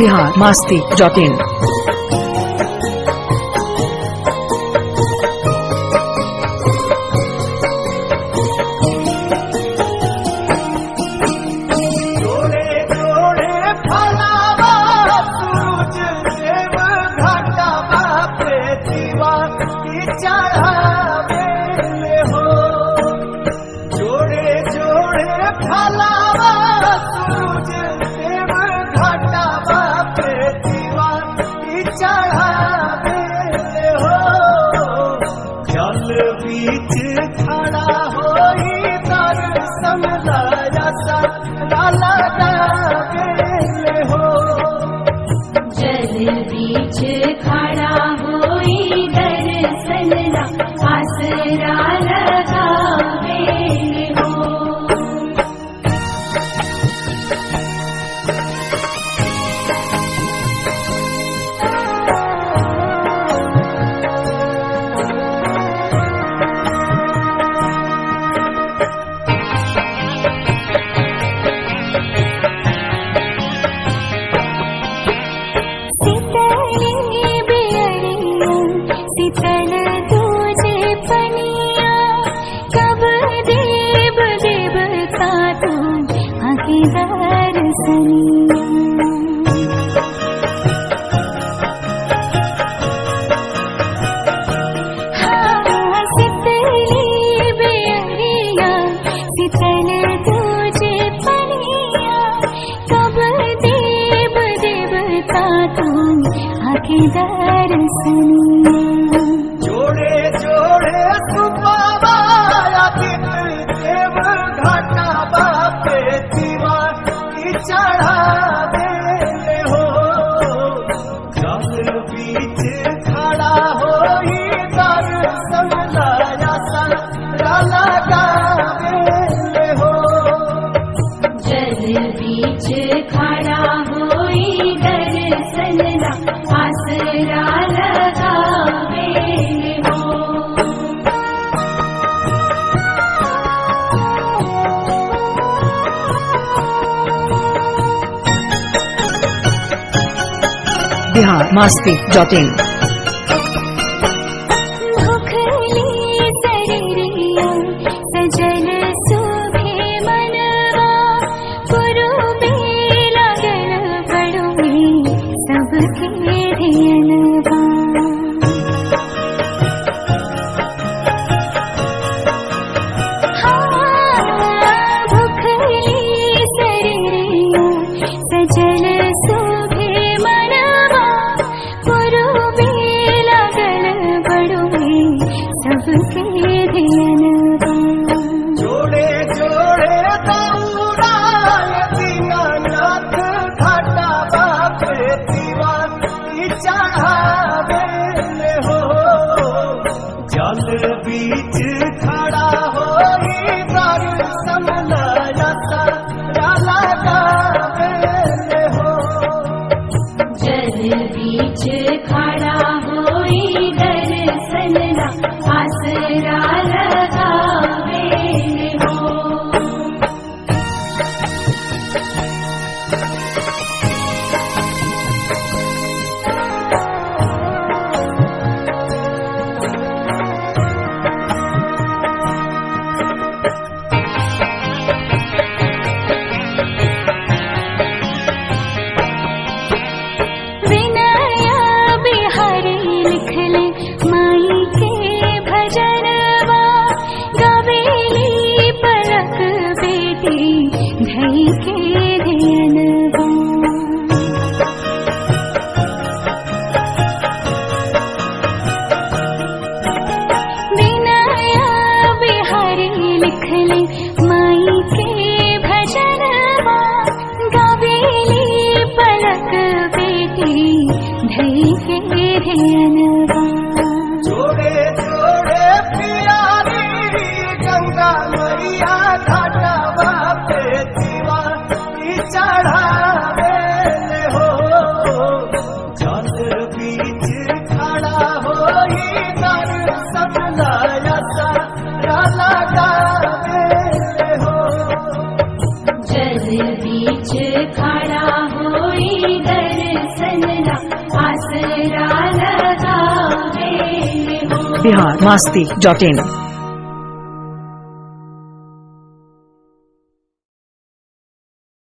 biharmasti.in। बीच खड़ा होई दर्शन लाया लगा गेले हो। जल बीच खड़ा होई दर्शन आसरा लगा गेले हो। शीतल तुझे पनिया कब देव देवता तू आके दर्शनिया। हाँ शीतली बेअरिया शीतल तुझे पनिया कब देव देवता तू आके दर्शनिया। जोड़े जोड़े सुबाया देव घाटा बापे दीवार की चढ़ा देले हो। जल बीच खड़ा होई दर्शन लाया लगा देले हो। जल बीच खड़ा होई दर्शन आसरा लगा गेले हो। biharmasti.in। भूखली शरीरिया सजल सुभे मनवा पुरुबे लगल पड़ुबे सबके धियनवा। भूखली शरीरिया सजल सुभे मनवा पुरुबे लगल पड़ुबे सबके धियनवा। जोड़े जोड़े दौड़ाय दीनानाथ घाटा बापे दीवार की चढ़ा देले हो। जल बीच खड़ा होई दर्शन लाया लगा गेले हो। जल बीच खड़ा होई दर्शन आसरा लगा गेले हो। विनया बिहारी लिखले माई के भजनवा गवेली पलक बेटी धई के धियनवा। विनया बिहारी लिखले माई के भजनवा गवेली पलक बेटी धई के धियनवा। जोड़े जोड़े प्यारी गंगा मैया घाटा बापे दीवार की चढ़ा देले हो। जल बीच खड़ा होई दर्शन लाया लगा देले हो। जल बीच खड़ा होई दर्शन biharmasti.in